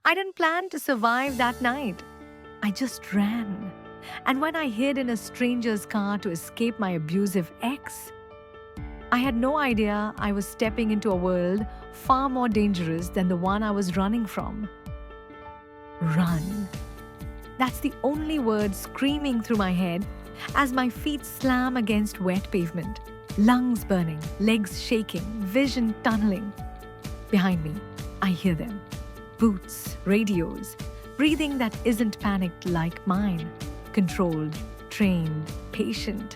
I didn't plan to survive that night. I just ran. And when I hid in a stranger's car to escape my abusive ex, I had no idea I was stepping into a world far more dangerous than the one I was running from. Run. That's the only word screaming through my head as my feet slam against wet pavement, lungs burning, legs shaking, vision tunneling. Behind me, I hear them. Boots, radios, breathing that isn't panicked like mine. Controlled, trained, patient.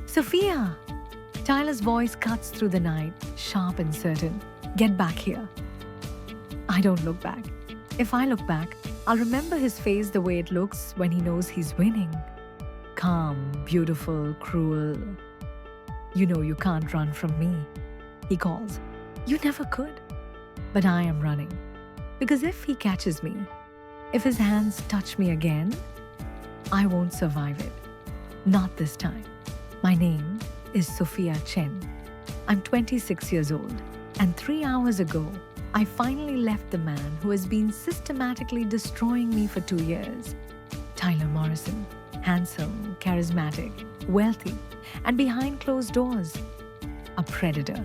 Sophia! Tyler's voice cuts through the night, sharp and certain. Get back here. I don't look back. If I look back, I'll remember his face the way it looks when he knows he's winning. Calm, beautiful, cruel. You know you can't run from me. He calls. You never could. But I am running. Because if he catches me, if his hands touch me again, I won't survive it. Not this time. My name is Sophia Chen. I'm 26 years old, and 3 hours ago, I finally left the man who has been systematically destroying me for 2 years. Tyler Morrison, handsome, charismatic, wealthy, and behind closed doors, a predator.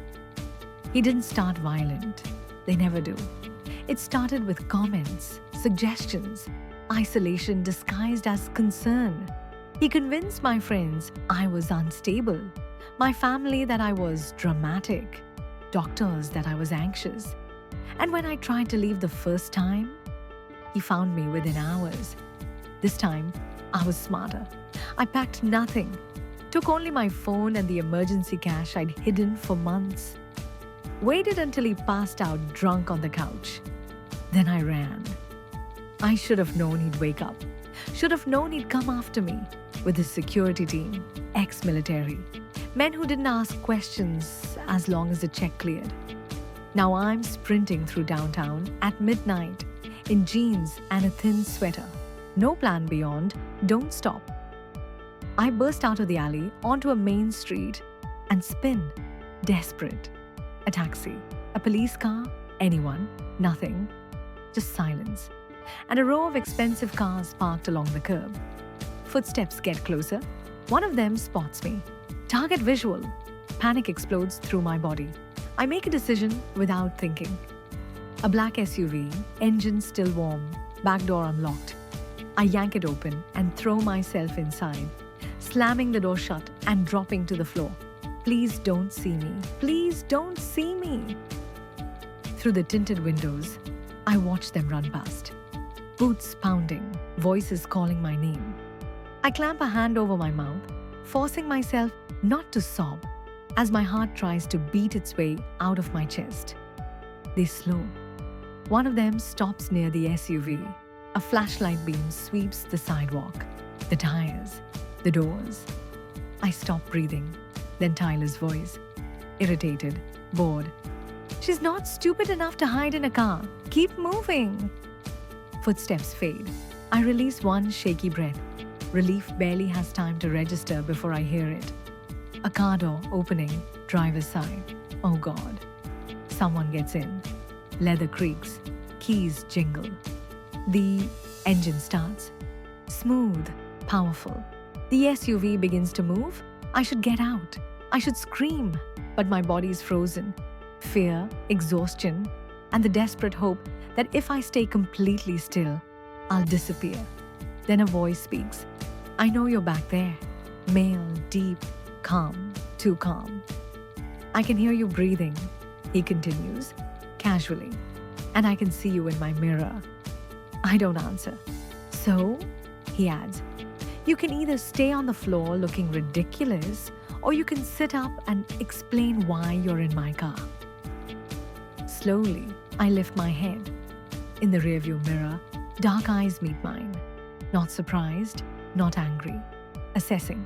He didn't start violent. They never do. It started with comments, suggestions, isolation disguised as concern. He convinced my friends I was unstable, my family that I was dramatic, doctors that I was anxious. And when I tried to leave the first time, he found me within hours. This time, I was smarter. I packed nothing, took only my phone and the emergency cash I'd hidden for months. Waited until he passed out drunk on the couch. Then I ran. I should have known he'd wake up. Should have known he'd come after me with his security team, ex-military, men who didn't ask questions as long as the check cleared. Now I'm sprinting through downtown at midnight in jeans and a thin sweater. No plan beyond, don't stop. I burst out of the alley onto a main street and spin, desperate. A taxi, a police car, anyone, nothing, just silence. And a row of expensive cars parked along the curb. Footsteps get closer. One of them spots me. Target visual. Panic explodes through my body. I make a decision without thinking. A black SUV, engine still warm, back door unlocked. I yank it open and throw myself inside, slamming the door shut and dropping to the floor. Please don't see me. Please don't see me. Through the tinted windows, I watch them run past. Boots pounding, voices calling my name. I clamp a hand over my mouth, forcing myself not to sob as my heart tries to beat its way out of my chest. They slow. One of them stops near the SUV. A flashlight beam sweeps the sidewalk, the tires, the doors. I stop breathing. Then Tyler's voice, irritated, bored. She's not stupid enough to hide in a car. Keep moving. Footsteps fade. I release one shaky breath. Relief barely has time to register before I hear it. A car door opening, driver's side. Oh God. Someone gets in. Leather creaks. Keys jingle. The engine starts. Smooth, powerful. The SUV begins to move. I should get out. I should scream. But my body's frozen. Fear, exhaustion, and the desperate hope that if I stay completely still, I'll disappear. Then a voice speaks. I know you're back there. Male, deep, calm, too calm. I can hear you breathing, he continues, casually, and I can see you in my mirror. I don't answer. So, he adds, you can either stay on the floor looking ridiculous, or you can sit up and explain why you're in my car. Slowly, I lift my head. In the rearview mirror, dark eyes meet mine. Not surprised, not angry. Assessing.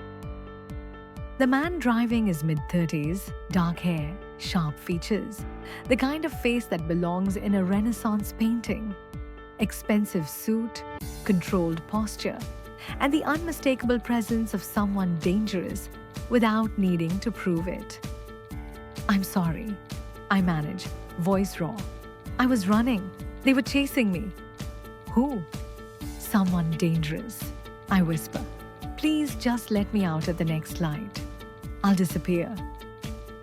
The man driving is mid-30s, dark hair, sharp features. The kind of face that belongs in a Renaissance painting. Expensive suit, controlled posture, and the unmistakable presence of someone dangerous without needing to prove it. I'm sorry. I manage, voice raw. I was running. They were chasing me. Who? Someone dangerous. I whisper. Please just let me out at the next light. I'll disappear.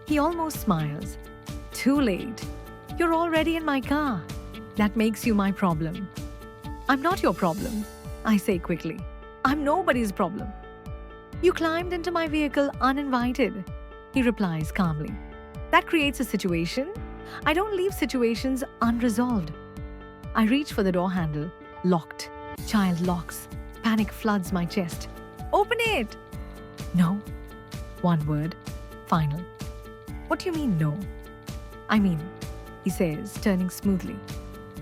He almost smiles. Too late. You're already in my car. That makes you my problem. I'm not your problem, I say quickly. I'm nobody's problem. You climbed into my vehicle uninvited, he replies calmly. That creates a situation. I don't leave situations unresolved. I reach for the door handle. Locked. Child locks. Panic floods my chest. Open it! No. One word. Final. What do you mean, no? I mean, he says, turning smoothly.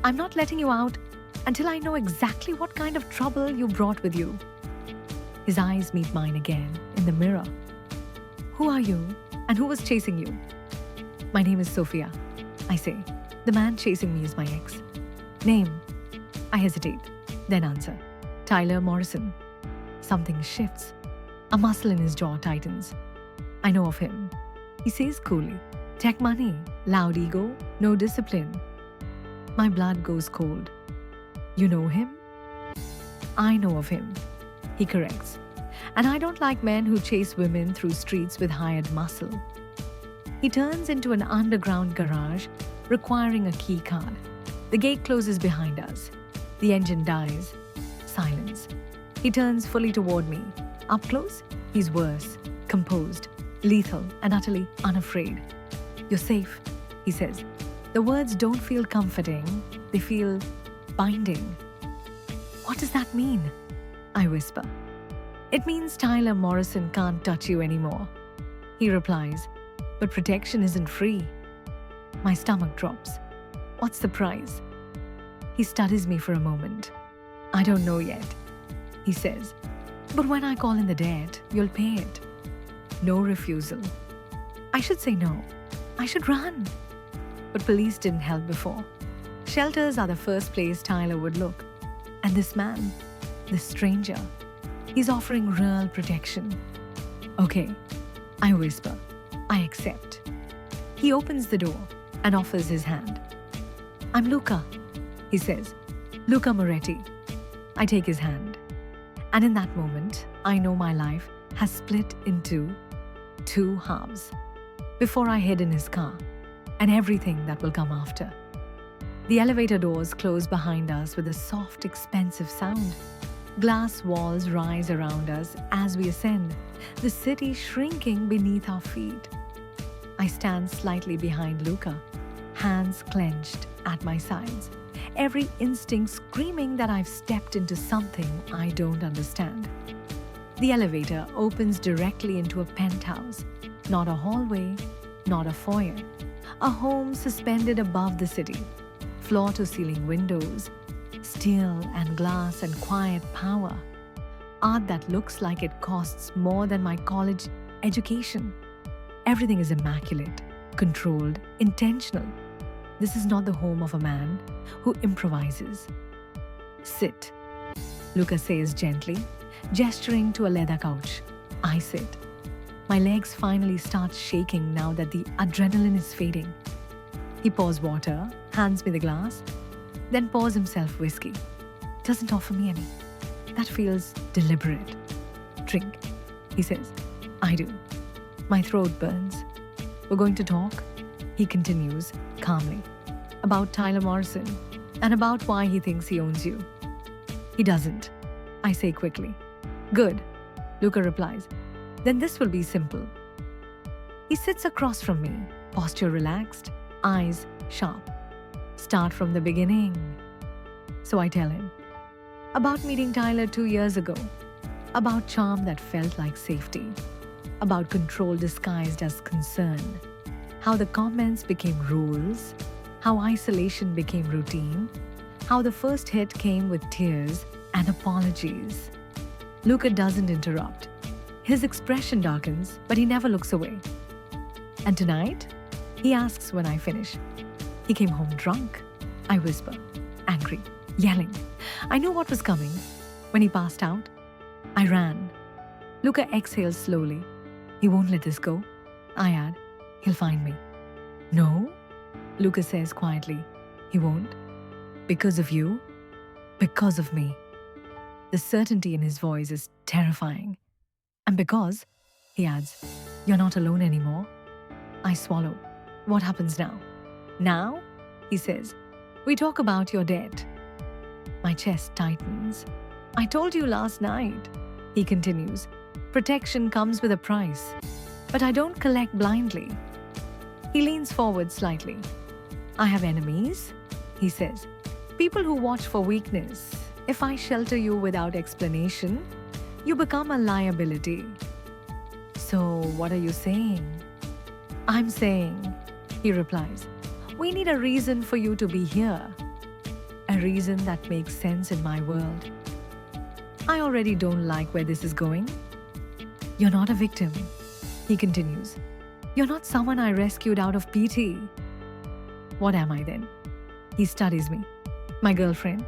I'm not letting you out until I know exactly what kind of trouble you brought with you. His eyes meet mine again in the mirror. Who are you and who was chasing you? My name is Sophia, I say. The man chasing me is my ex. Name? I hesitate, then answer. Tyler Morrison. Something shifts. A muscle in his jaw tightens. I know of him. He says coolly. Tech money, loud ego, no discipline. My blood goes cold. You know him? I know of him, he corrects. And I don't like men who chase women through streets with hired muscle. He turns into an underground garage, requiring a key card. The gate closes behind us. The engine dies. Silence. He turns fully toward me. Up close, he's worse, composed, lethal, and utterly unafraid. You're safe, he says. The words don't feel comforting, they feel binding. What does that mean? I whisper. It means Tyler Morrison can't touch you anymore. He replies, but protection isn't free. My stomach drops. What's the price? He studies me for a moment. I don't know yet, he says. But when I call in the debt, you'll pay it. No refusal. I should say no. I should run. But police didn't help before. Shelters are the first place Tyler would look. And this man, this stranger, he's offering real protection. Okay, I whisper. I accept. He opens the door and offers his hand. I'm Luca, he says. Luca Moretti. I take his hand. And in that moment, I know my life has split into two halves. Before I hid in his car, and everything that will come after. The elevator doors close behind us with a soft, expensive sound. Glass walls rise around us as we ascend, the city shrinking beneath our feet. I stand slightly behind Luca, hands clenched at my sides, every instinct screaming that I've stepped into something I don't understand. The elevator opens directly into a penthouse, not a hallway, not a foyer. A home suspended above the city, floor-to-ceiling windows, steel and glass and quiet power. Art that looks like it costs more than my college education. Everything is immaculate, controlled, intentional. This is not the home of a man who improvises. Sit, Luca says gently, gesturing to a leather couch. I sit. My legs finally start shaking now that the adrenaline is fading. He pours water, hands me the glass, then pours himself whiskey. Doesn't offer me any. That feels deliberate. Drink, he says. I do. My throat burns. We're going to talk, he continues calmly, about Tyler Morrison and about why he thinks he owns you. He doesn't, I say quickly. Good, Luca replies. Then this will be simple. He sits across from me, posture relaxed, eyes sharp. Start from the beginning. So I tell him. About meeting Tyler 2 years ago. About charm that felt like safety. About control disguised as concern. How the comments became rules. How isolation became routine. How the first hit came with tears and apologies. Luca doesn't interrupt. His expression darkens, but he never looks away. And tonight, he asks when I finish. He came home drunk, I whisper, angry, yelling. I knew what was coming. When he passed out, I ran. Luca exhales slowly. He won't let this go. I add, he'll find me. No, Luca says quietly. He won't. Because of you? Because of me. The certainty in his voice is terrifying. And because, he adds, you're not alone anymore. I swallow. What happens now? Now, he says, we talk about your debt. My chest tightens. I told you last night, he continues. Protection comes with a price, but I don't collect blindly. He leans forward slightly. I have enemies, he says. People who watch for weakness. If I shelter you without explanation, you become a liability. So, what are you saying? I'm saying, he replies, we need a reason for you to be here. A reason that makes sense in my world. I already don't like where this is going. You're not a victim, he continues. You're not someone I rescued out of pity. What am I then? He studies me. My girlfriend.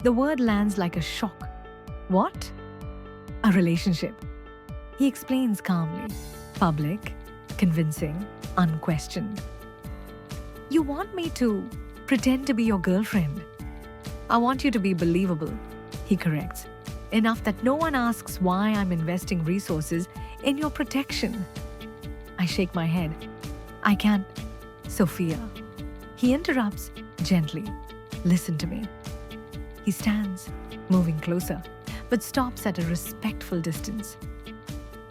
The word lands like a shock. What? A relationship. He explains calmly. Public, convincing, unquestioned. You want me to pretend to be your girlfriend? I want you to be believable, he corrects. Enough that no one asks why I'm investing resources in your protection. I shake my head. I can't. Sophia. He interrupts gently. Listen to me. He stands, moving closer, but stops at a respectful distance.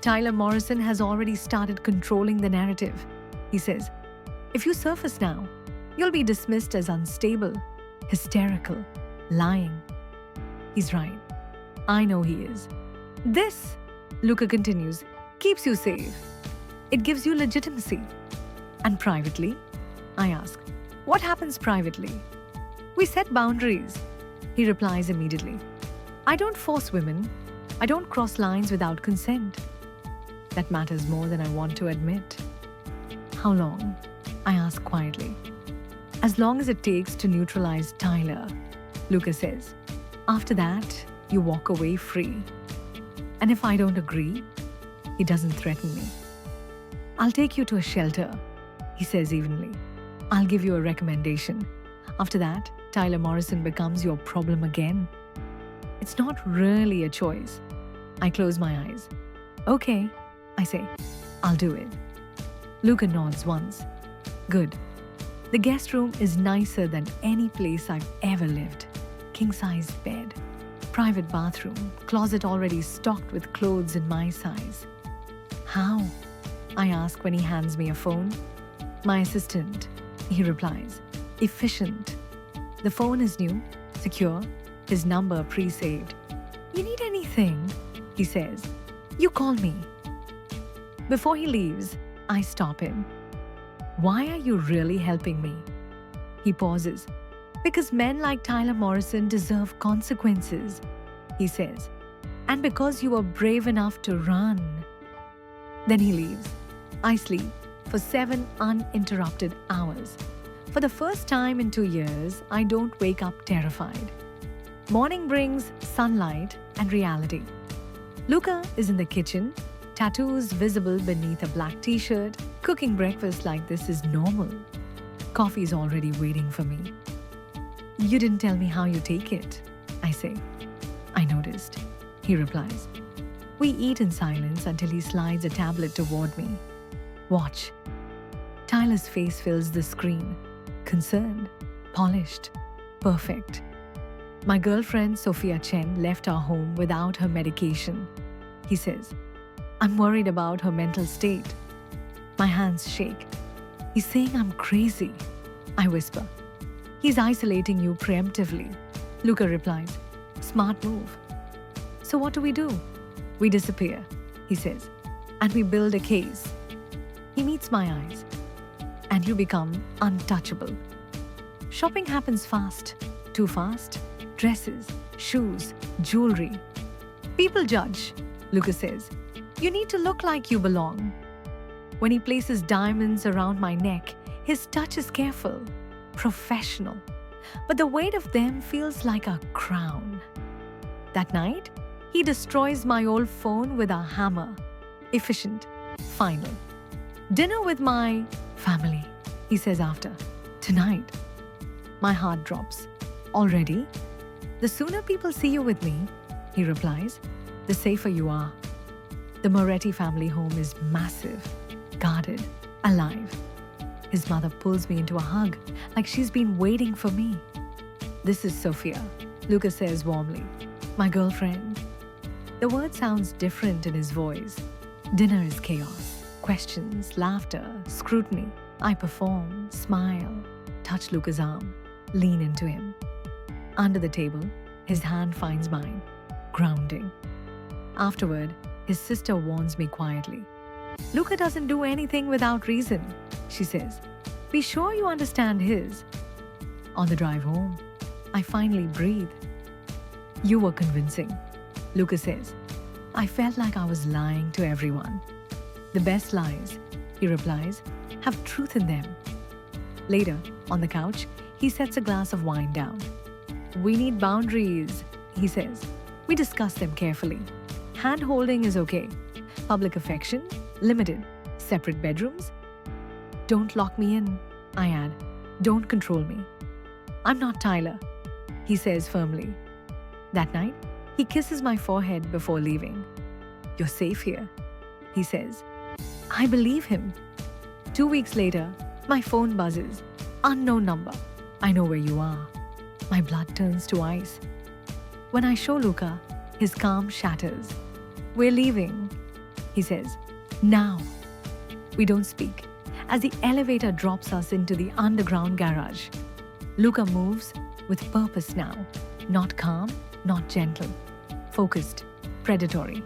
Tyler Morrison has already started controlling the narrative. He says, if you surface now, you'll be dismissed as unstable, hysterical, lying. He's right. I know he is. This, Luca continues, keeps you safe. It gives you legitimacy. And privately? I ask, what happens privately? We set boundaries. He replies immediately. I don't force women. I don't cross lines without consent. That matters more than I want to admit. How long? I ask quietly. As long as it takes to neutralize Tyler, Luca says. After that, you walk away free. And if I don't agree, he doesn't threaten me. I'll take you to a shelter, he says evenly. I'll give you a recommendation. After that, Tyler Morrison becomes your problem again. It's not really a choice. I close my eyes. Okay, I say. I'll do it. Luca nods once. Good. The guest room is nicer than any place I've ever lived. King-size bed, private bathroom, closet already stocked with clothes in my size. How? I ask when he hands me a phone. My assistant, he replies. Efficient. The phone is new, secure, his number pre-saved. You need anything? He says. You call me. Before he leaves, I stop him. Why are you really helping me? He pauses. Because men like Tyler Morrison deserve consequences, he says. And because you were brave enough to run. Then he leaves. I sleep for 7 uninterrupted hours. For the first time in 2 years, I don't wake up terrified. Morning brings sunlight and reality. Luca is in the kitchen, tattoos visible beneath a black t-shirt. Cooking breakfast like this is normal. Coffee's already waiting for me. You didn't tell me how you take it, I say. I noticed, he replies. We eat in silence until he slides a tablet toward me. Watch. Tyler's face fills the screen. Concerned, polished, perfect. My girlfriend Sophia Chen left our home without her medication, he says. I'm worried about her mental state. My hands shake. He's saying I'm crazy, I whisper. He's isolating you preemptively, Luca replies. Smart move. So what do? We disappear, he says, and we build a case. He meets my eyes, and you become untouchable. Shopping happens fast, too fast. Dresses, shoes, jewelry. People judge, Luca says. You need to look like you belong. When he places diamonds around my neck, his touch is careful, professional, but the weight of them feels like a crown. That night, he destroys my old phone with a hammer. Efficient, final. Dinner with my family, he says after. Tonight. My heart drops. Already? The sooner people see you with me, he replies, the safer you are. The Moretti family home is massive, guarded, alive. His mother pulls me into a hug like she's been waiting for me. This is Sophia, Luca says warmly. My girlfriend. The word sounds different in his voice. Dinner is chaos. Questions, laughter, scrutiny. I perform, smile, touch Luca's arm, lean into him. Under the table, his hand finds mine, grounding. Afterward, his sister warns me quietly. Luca doesn't do anything without reason, she says. Be sure you understand his. On the drive home, I finally breathe. You were convincing, Luca says. I felt like I was lying to everyone. The best lies, he replies, have truth in them. Later, on the couch, he sets a glass of wine down. We need boundaries, he says. We discuss them carefully. Hand-holding is okay. Public affection, limited. Separate bedrooms. Don't lock me in, I add. Don't control me. I'm not Tyler, he says firmly. That night, he kisses my forehead before leaving. You're safe here, he says. I believe him. 2 weeks later, my phone buzzes. Unknown number. I know where you are. My blood turns to ice. When I show Luca, his calm shatters. We're leaving, he says. Now. We don't speak. As the elevator drops us into the underground garage, Luca moves with purpose now. Not calm, not gentle. Focused, predatory.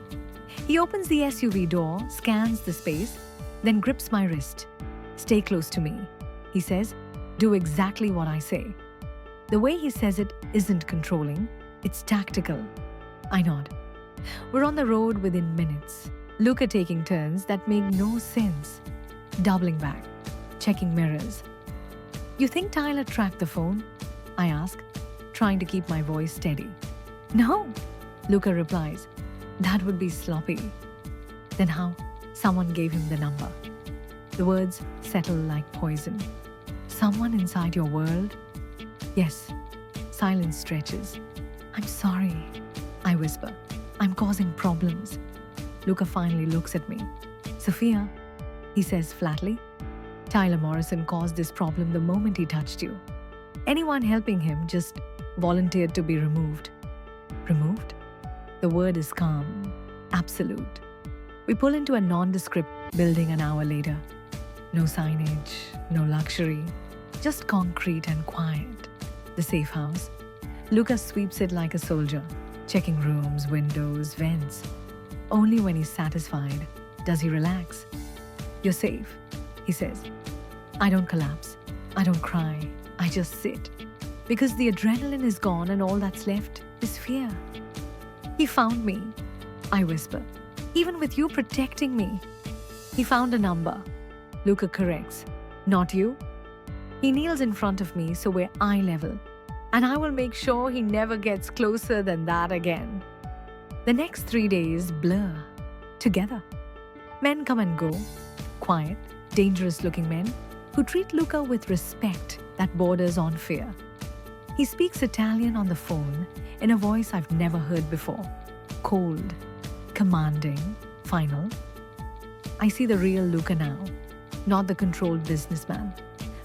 He opens the SUV door, scans the space, then grips my wrist. Stay close to me, he says. Do exactly what I say. The way he says it isn't controlling, it's tactical. I nod. We're on the road within minutes. Luca taking turns that make no sense. Doubling back, checking mirrors. You think Tyler tracked the phone? I ask, trying to keep my voice steady. No, Luca replies. That would be sloppy. Then how? Someone gave him the number. The words settle like poison. Someone inside your world? Yes. Silence stretches. I'm sorry, I whisper. I'm causing problems. Luca finally looks at me. Sophia, he says flatly. Tyler Morrison caused this problem the moment he touched you. Anyone helping him just volunteered to be removed. Removed? The word is calm, absolute. We pull into a nondescript building an hour later. No signage, no luxury, just concrete and quiet. The safe house. Luca sweeps it like a soldier, checking rooms, windows, vents. Only when he's satisfied does he relax. You're safe, he says. I don't collapse. I don't cry. I just sit. Because the adrenaline is gone and all that's left is fear. He found me, I whisper, even with you protecting me. He found a number. Luca corrects. Not you. He kneels in front of me so we're eye level. And I will make sure he never gets closer than that again. The next 3 days blur. Together. Men come and go. Quiet, dangerous-looking men who treat Luca with respect that borders on fear. He speaks Italian on the phone in a voice I've never heard before. Cold, commanding, final. I see the real Luca now, not the controlled businessman,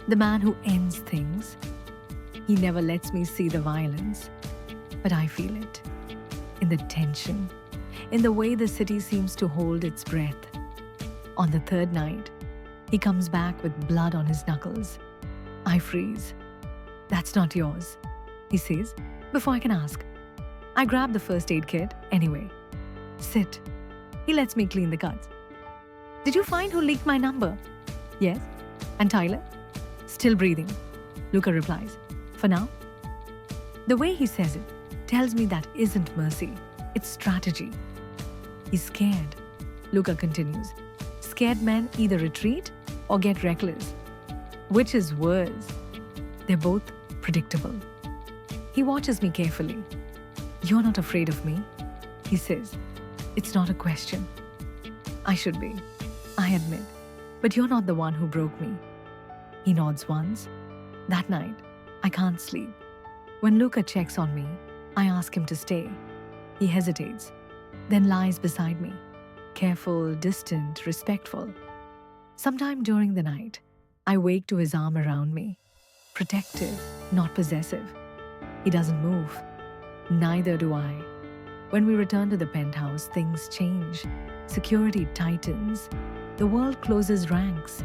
the man who ends things. He never lets me see the violence, but I feel it. In the tension, in the way the city seems to hold its breath. On the third night, he comes back with blood on his knuckles. I freeze. That's not yours, he says, before I can ask. I grab the first aid kit anyway. Sit. He lets me clean the cuts. Did you find who leaked my number? Yes. And Tyler? Still breathing, Luca replies. For now. The way he says it tells me that isn't mercy, it's strategy. He's scared, Luca continues. Scared men either retreat or get reckless. Which is worse? They're both predictable. He watches me carefully. You're not afraid of me, he says. It's not a question. I should be, I admit, but you're not the one who broke me. He nods once. That night, I can't sleep. When Luca checks on me, I ask him to stay. He hesitates, then lies beside me, careful, distant, respectful. Sometime during the night, I wake to his arm around me, protective, not possessive. He doesn't move. Neither do I. When we return to the penthouse, things change. Security tightens. The world closes ranks.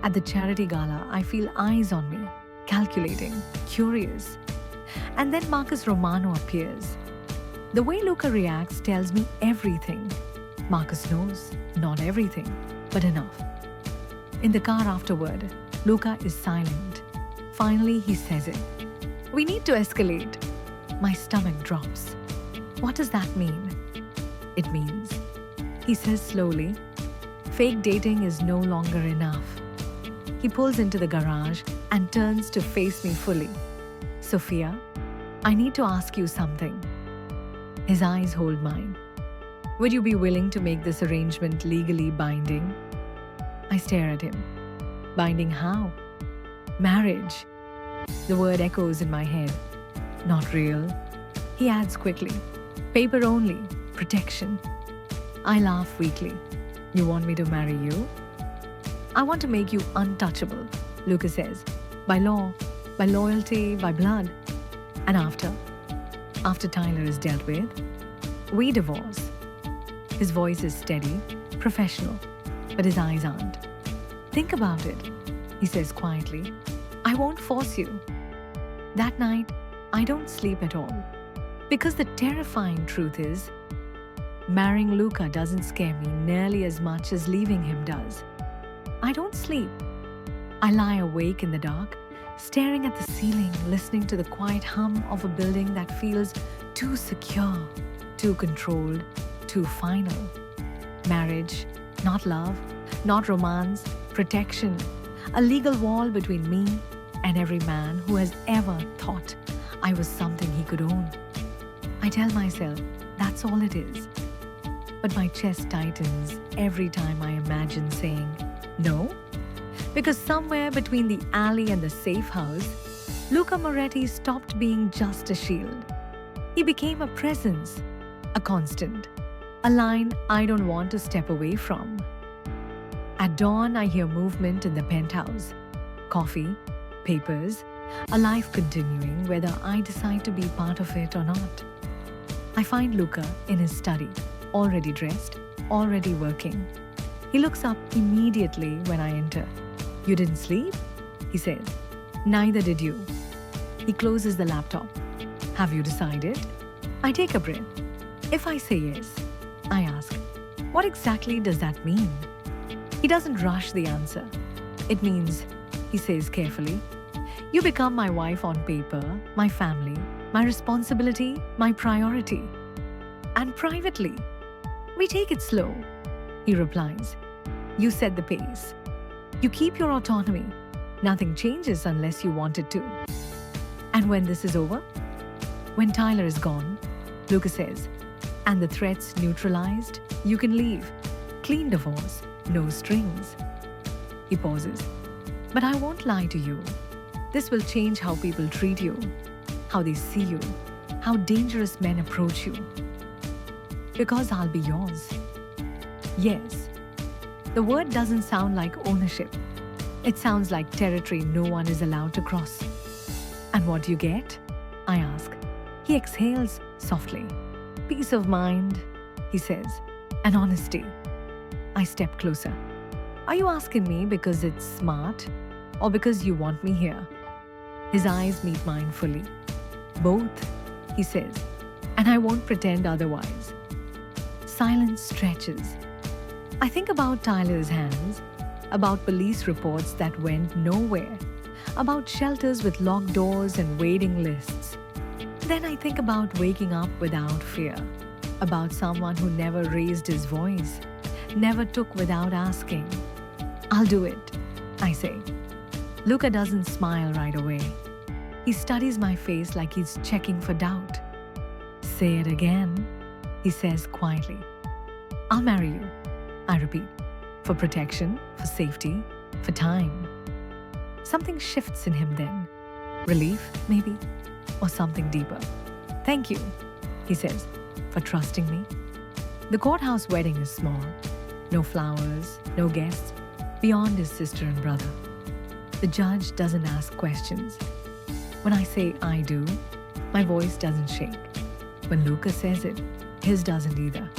At the charity gala, I feel eyes on me, calculating, curious. And then Marcus Romano appears. The way Luca reacts tells me everything. Marcus knows, not everything, but enough. In the car afterward, Luca is silent. Finally, he says it. We need to escalate. My stomach drops. What does that mean? It means, he says slowly, fake dating is no longer enough. He pulls into the garage and turns to face me fully. Sophia, I need to ask you something. His eyes hold mine. Would you be willing to make this arrangement legally binding? I stare at him. Binding how? Marriage. The word echoes in my head. Not real. He adds quickly. Paper only. Protection. I laugh weakly. You want me to marry you? I want to make you untouchable, Luca says. By law, by loyalty, by blood. And after Tyler is dealt with, we divorce. His voice is steady, professional, but his eyes aren't. Think about it, he says quietly. I won't force you. That night, I don't sleep at all. Because the terrifying truth is, marrying Luca doesn't scare me nearly as much as leaving him does. I don't sleep. I lie awake in the dark, staring at the ceiling, listening to the quiet hum of a building that feels too secure, too controlled, too final. Marriage, not love, not romance, protection, a legal wall between me and every man who has ever thought I was something he could own. I tell myself that's all it is. But my chest tightens every time I imagine saying no. Because somewhere between the alley and the safe house, Luca Moretti stopped being just a shield. He became a presence, a constant, a line I don't want to step away from. At dawn, I hear movement in the penthouse. Coffee, papers, a life continuing whether I decide to be part of it or not. I find Luca in his study, already dressed, already working. He looks up immediately when I enter. You didn't sleep? He says. Neither did you. He closes the laptop. Have you decided? I take a breath. If I say yes, I ask, what exactly does that mean? He doesn't rush the answer. It means, he says carefully, you become my wife on paper, my family, my responsibility, my priority. And privately, we take it slow. He replies, you set the pace. You keep your autonomy. Nothing changes unless you want it to. And when this is over, when Tyler is gone, Luca says, and the threats neutralized, you can leave. Clean divorce, no strings. He pauses. But I won't lie to you. This will change how people treat you, how they see you, how dangerous men approach you. Because I'll be yours. Yes. The word doesn't sound like ownership. It sounds like territory no one is allowed to cross. And what do you get? I ask. He exhales softly. Peace of mind, he says, and honesty. I step closer. Are you asking me because it's smart or because you want me here? His eyes meet mine fully. Both, he says, and I won't pretend otherwise. Silence stretches. I think about Tyler's hands, about police reports that went nowhere, about shelters with locked doors and waiting lists. Then I think about waking up without fear, about someone who never raised his voice, never took without asking. I'll do it, I say. Luca doesn't smile right away. He studies my face like he's checking for doubt. Say it again, he says quietly. I'll marry you, I repeat, for protection, for safety, for time. Something shifts in him then. Relief, maybe, or something deeper. Thank you, he says, for trusting me. The courthouse wedding is small. No flowers, no guests, beyond his sister and brother. The judge doesn't ask questions. When I say I do, my voice doesn't shake. When Luca says it, his doesn't either.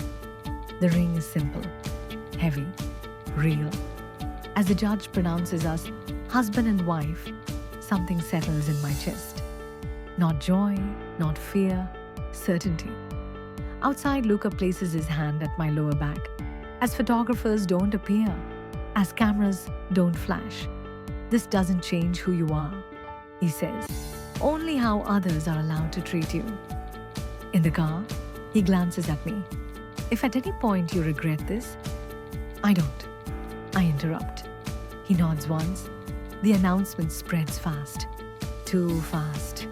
The ring is simple, heavy, real. As the judge pronounces us husband and wife, something settles in my chest. Not joy, not fear, certainty. Outside, Luca places his hand at my lower back, as photographers don't appear, as cameras don't flash. This doesn't change who you are, he says, only how others are allowed to treat you. In the car, he glances at me. If at any point you regret this, I don't. I interrupt. He nods once. The announcement spreads fast. Too fast.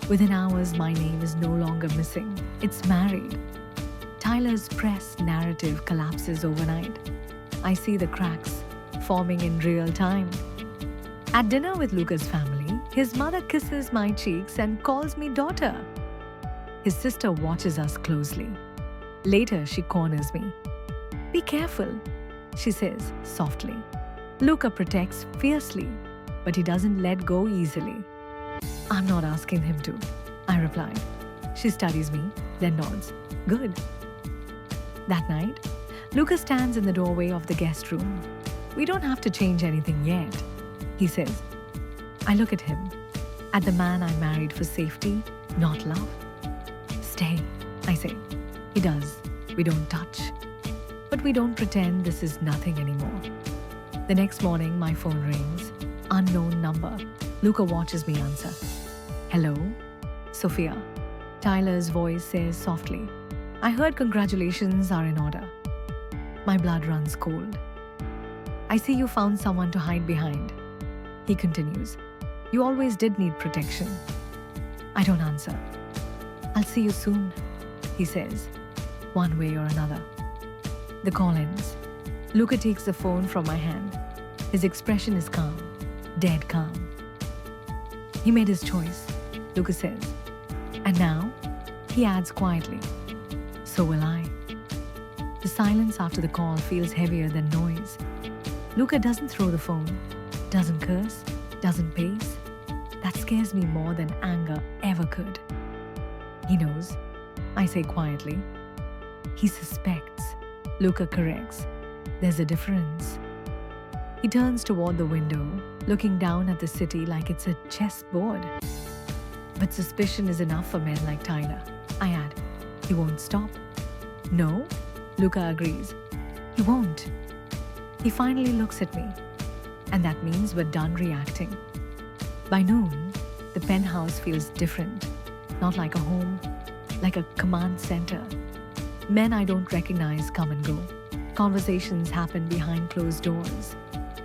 Within hours, my name is no longer missing. It's married. Tyler's press narrative collapses overnight. I see the cracks forming in real time. At dinner with Luca's family, his mother kisses my cheeks and calls me daughter. His sister watches us closely. Later, she corners me. Be careful, she says softly. Luca protects fiercely, but he doesn't let go easily. I'm not asking him to, I reply. She studies me, then nods. Good. That night, Luca stands in the doorway of the guest room. We don't have to change anything yet, he says. I look at him, at the man I married for safety, not love. Stay, I say. He does. We don't touch. But we don't pretend this is nothing anymore. The next morning, my phone rings. Unknown number. Luca watches me answer. Hello? Sophia. Tyler's voice says softly. I heard congratulations are in order. My blood runs cold. I see you found someone to hide behind. He continues. You always did need protection. I don't answer. I'll see you soon, he says, one way or another. The call ends. Luca takes the phone from my hand. His expression is calm, dead calm. He made his choice, Luca says. And now, he adds quietly, so will I. The silence after the call feels heavier than noise. Luca doesn't throw the phone, doesn't curse, doesn't pace. That scares me more than anger ever could. He knows, I say quietly. He suspects. Luca corrects. There's a difference. He turns toward the window, looking down at the city like it's a chessboard. But suspicion is enough for men like Tyler. I add, he won't stop. No, Luca agrees. He won't. He finally looks at me. And that means we're done reacting. By noon, the penthouse feels different. Not like a home, like a command center. Men I don't recognize come and go. Conversations happen behind closed doors.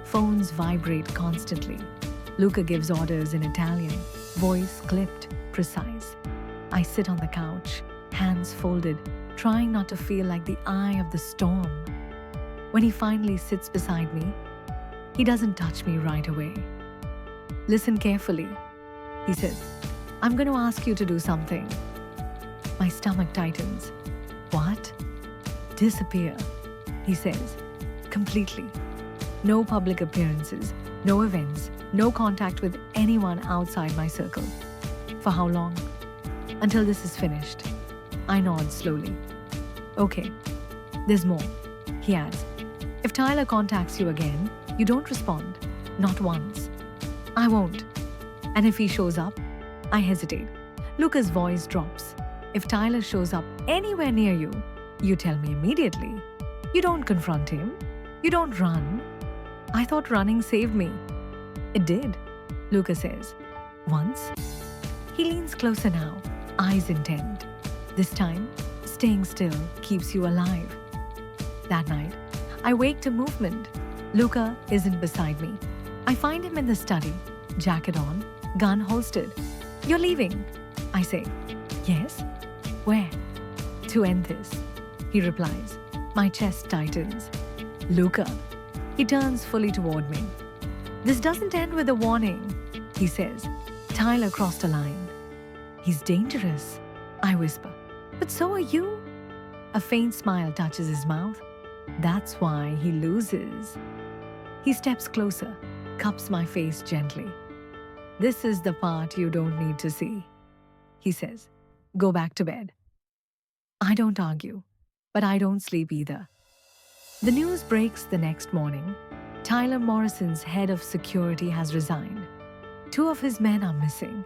Phones vibrate constantly. Luca gives orders in Italian, voice clipped, precise. I sit on the couch, hands folded, trying not to feel like the eye of the storm. When he finally sits beside me, he doesn't touch me right away. Listen carefully, he says. I'm going to ask you to do something. My stomach tightens. What? Disappear, he says, completely. No public appearances, no events, no contact with anyone outside my circle. For how long? Until this is finished. I nod slowly. Okay, there's more, he adds. If Tyler contacts you again, you don't respond. Not once. I won't. And if he shows up, I hesitate. Luca's voice drops. If Tyler shows up anywhere near you, you tell me immediately. You don't confront him. You don't run. I thought running saved me. It did, Luca says. Once. He leans closer now, eyes intent. This time, staying still keeps you alive. That night, I wake to movement. Luca isn't beside me. I find him in the study, jacket on, gun holstered. You're leaving, I say. Yes? Where? To end this, he replies. My chest tightens. Luca. He turns fully toward me. This doesn't end with a warning, he says. Tyler crossed a line. He's dangerous, I whisper. But so are you. A faint smile touches his mouth. That's why he loses. He steps closer, cups my face gently. This is the part you don't need to see. He says, go back to bed. I don't argue, but I don't sleep either. The news breaks the next morning. Tyler Morrison's head of security has resigned. 2 of his men are missing.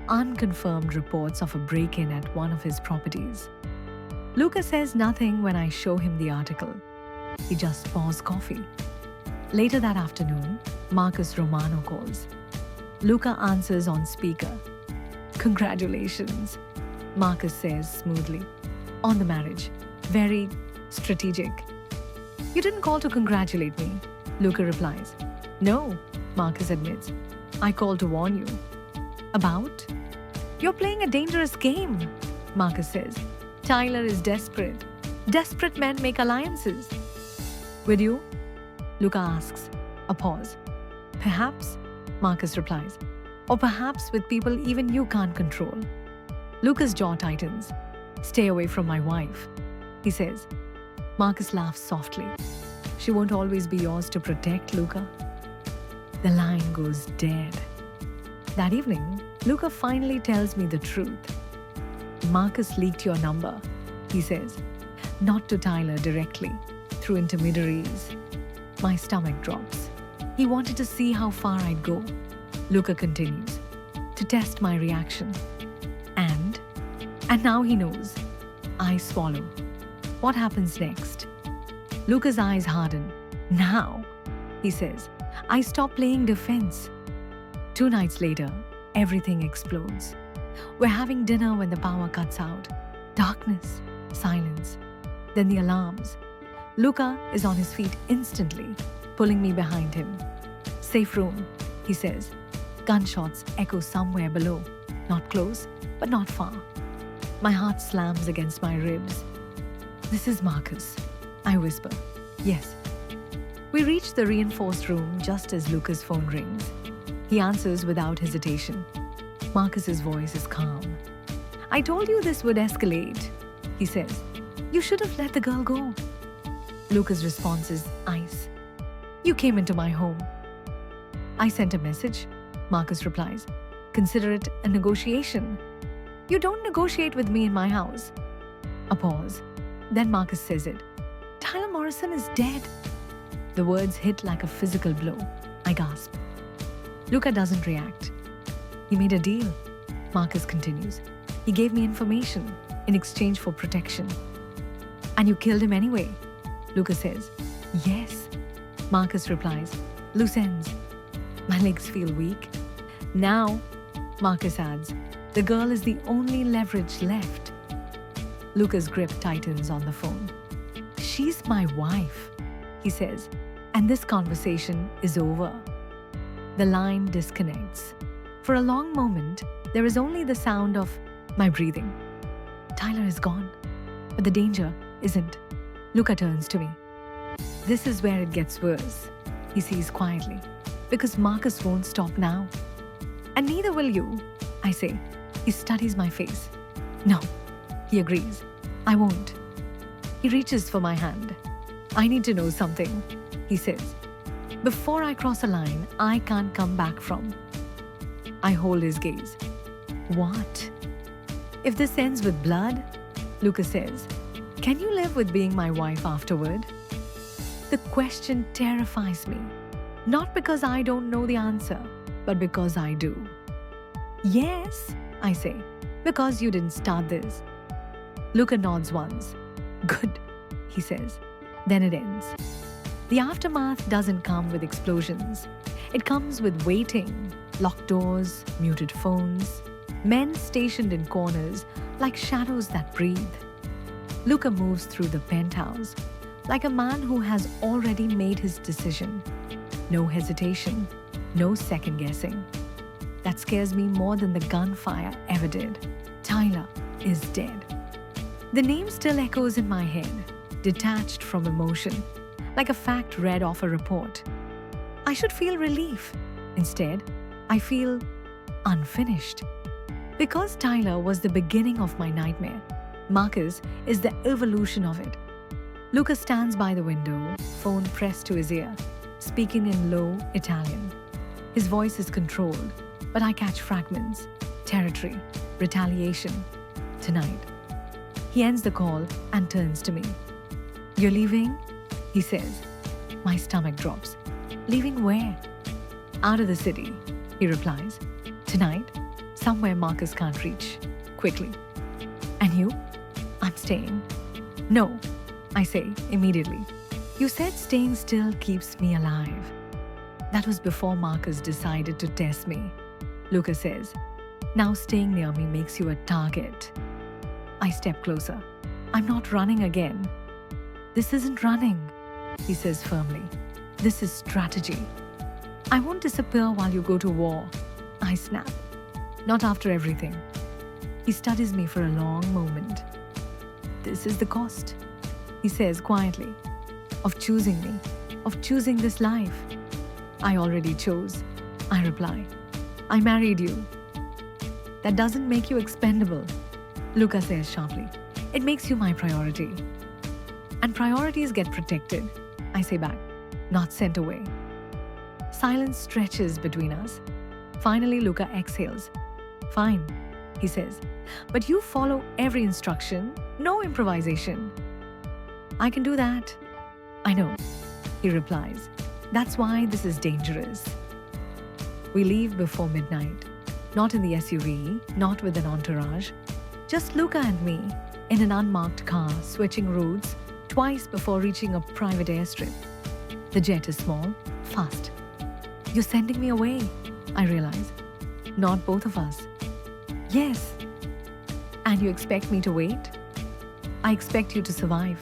Unconfirmed reports of a break-in at one of his properties. Luca says nothing when I show him the article. He just pours coffee. Later that afternoon, Marcus Romano calls. Luca answers on speaker. Congratulations, Marcus says smoothly. On the marriage. Very strategic. You didn't call to congratulate me, Luca replies. No, Marcus admits. I called to warn you. About? You're playing a dangerous game, Marcus says. Tyler is desperate. Desperate men make alliances. With you? Luca asks. A pause. Perhaps, Marcus replies. Or perhaps with people even you can't control. Luca's jaw tightens. Stay away from my wife, he says. Marcus laughs softly. She won't always be yours to protect, Luca. The line goes dead. That evening, Luca finally tells me the truth. Marcus leaked your number, he says. Not to Tyler directly, through intermediaries. My stomach drops. He wanted to see how far I'd go. Luca continues. To test my reaction. And now he knows. I swallow. What happens next? Luca's eyes harden. Now, he says, I stop playing defense. 2 nights later, everything explodes. We're having dinner when the power cuts out. Darkness, silence. Then the alarms. Luca is on his feet instantly, pulling me behind him. Safe room, he says. Gunshots echo somewhere below. Not close, but not far. My heart slams against my ribs. This is Marcus, I whisper. Yes. We reach the reinforced room just as Luca's phone rings. He answers without hesitation. Marcus's voice is calm. I told you this would escalate, he says. You should have let the girl go. Luca's response is ice. You came into my home. I sent a message, Marcus replies. Consider it a negotiation. You don't negotiate with me in my house. A pause. Then Marcus says it. Tyler Morrison is dead. The words hit like a physical blow. I gasp. Luca doesn't react. He made a deal, Marcus continues. He gave me information in exchange for protection. And you killed him anyway, Luca says. Yes, Marcus replies. Loose ends. My legs feel weak. Now, Marcus adds, the girl is the only leverage left. Luca's grip tightens on the phone. She's my wife, he says, and this conversation is over. The line disconnects. For a long moment, there is only the sound of my breathing. Tyler is gone, but the danger isn't. Luca turns to me. This is where it gets worse, he says quietly, because Marcus won't stop now. And neither will you, I say. He studies my face. No, he agrees. I won't. He reaches for my hand. I need to know something, he says. Before I cross a line I can't come back from. I hold his gaze. What? If this ends with blood, Luca says, can you live with being my wife afterward? The question terrifies me. Not because I don't know the answer, but because I do. Yes, I say, because you didn't start this. Luca nods once. Good, he says. Then it ends. The aftermath doesn't come with explosions. It comes with waiting, locked doors, muted phones, men stationed in corners like shadows that breathe. Luca moves through the penthouse like a man who has already made his decision. No hesitation, no second guessing. That scares me more than the gunfire ever did. Tyler is dead. The name still echoes in my head, detached from emotion, like a fact read off a report. I should feel relief. Instead, I feel unfinished. Because Tyler was the beginning of my nightmare, Marcus is the evolution of it. Luca stands by the window, phone pressed to his ear, speaking in low Italian. His voice is controlled, but I catch fragments. Territory, retaliation, tonight. He ends the call and turns to me. "You're leaving?" he says. My stomach drops. "Leaving where?" "Out of the city," he replies. "Tonight, somewhere Marcus can't reach. Quickly." "And you?" "I'm staying." "No," I say immediately. "You said staying still keeps me alive." "That was before Marcus decided to test me," Luca says. "Now staying near me makes you a target." I step closer. "I'm not running again." "This isn't running," he says firmly. "This is strategy." "I won't disappear while you go to war," I snap. "Not after everything." He studies me for a long moment. "This is the cost," he says quietly, "of choosing me, of choosing this life." "I already chose," I reply. "I married you." "That doesn't make you expendable," Luca says sharply. "It makes you my priority." "And priorities get protected," I say back, "not sent away." Silence stretches between us. Finally, Luca exhales. "Fine," he says, "but you follow every instruction, no improvisation." "I can do that." "I know," he replies. "That's why this is dangerous." We leave before midnight. Not in the SUV, not with an entourage. Just Luca and me, in an unmarked car, switching routes twice before reaching a private airstrip. The jet is small, fast. "You're sending me away," I realize. "Not both of us." "Yes." "And you expect me to wait?" "I expect you to survive,"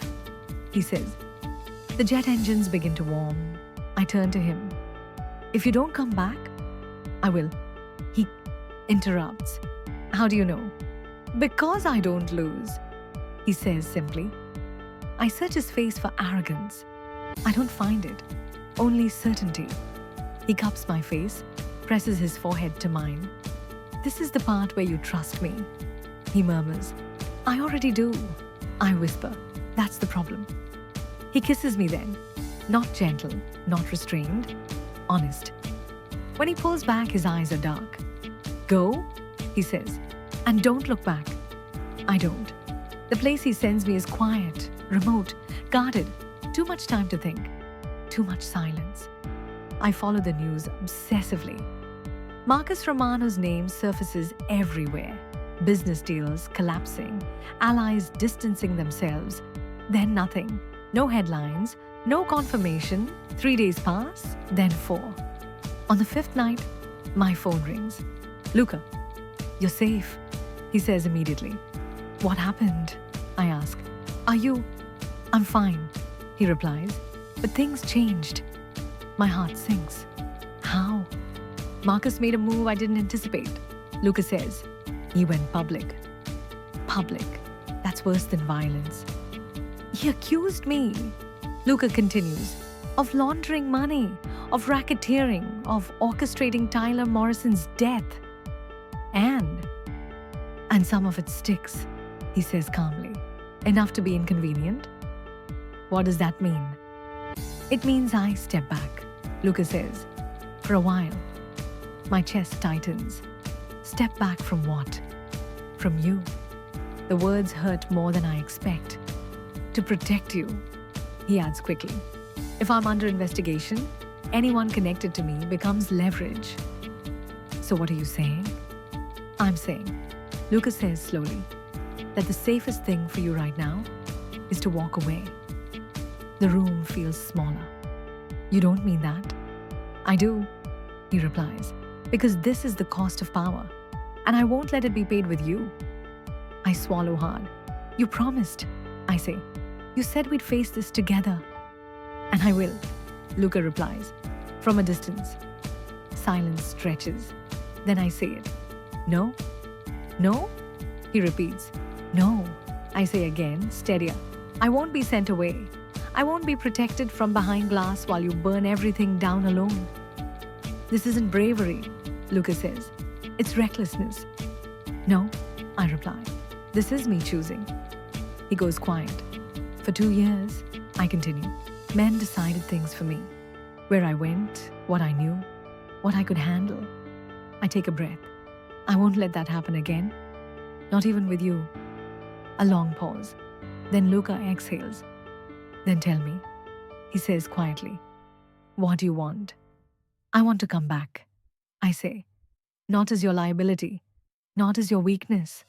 he says. The jet engines begin to warm. I turn to him. "If you don't come back, I will." He interrupts. "How do you know?" "Because I don't lose," he says simply. I search his face for arrogance. I don't find it, only certainty. He cups my face, presses his forehead to mine. "This is the part where you trust me," he murmurs. "I already do," I whisper. "That's the problem." He kisses me then, not gentle, not restrained, honest. When he pulls back, his eyes are dark. "Go," he says, "and don't look back." I don't. The place he sends me is quiet, remote, guarded. Too much time to think. Too much silence. I follow the news obsessively. Marcus Romano's name surfaces everywhere. Business deals collapsing, allies distancing themselves. Then nothing. No headlines, no confirmation. 3 days pass, then 4. On the 5th night, my phone rings. "Luca, you're safe," he says immediately. "What happened?" I ask. "Are you—" "I'm fine," he replies. "But things changed." My heart sinks. "How?" "Marcus made a move I didn't anticipate," Luca says. "He went public." Public. That's worse than violence. "He accused me," Luca continues, "of laundering money, of racketeering, of orchestrating Tyler Morrison's death. And some of it sticks," he says calmly. "Enough to be inconvenient." "What does that mean?" "It means I step back," Luca says. "For a while." My chest tightens. "Step back from what?" "From you." The words hurt more than I expect. "To protect you," he adds quickly. "If I'm under investigation, anyone connected to me becomes leverage." "So what are you saying?" "I'm saying," Luca says slowly, "that the safest thing for you right now is to walk away." The room feels smaller. "You don't mean that?" "I do," he replies, "because this is the cost of power, and I won't let it be paid with you." I swallow hard. "You promised," I say. "You said we'd face this together." "And I will," Luca replies, from a distance. Silence stretches. Then I say it. "No? No?" he repeats. "No," I say again, steadier. "I won't be sent away. I won't be protected from behind glass while you burn everything down alone." "This isn't bravery," Luca says. "It's recklessness." No, I reply. This is me choosing. He goes quiet. For 2 years, I continue. Men decided things for me. Where I went, what I knew, what I could handle. I take a breath. I won't let that happen again. Not even with you. A long pause. Then Luca exhales. Then tell me. He says quietly. What do you want? I want to come back. I say. Not as your liability. Not as your weakness.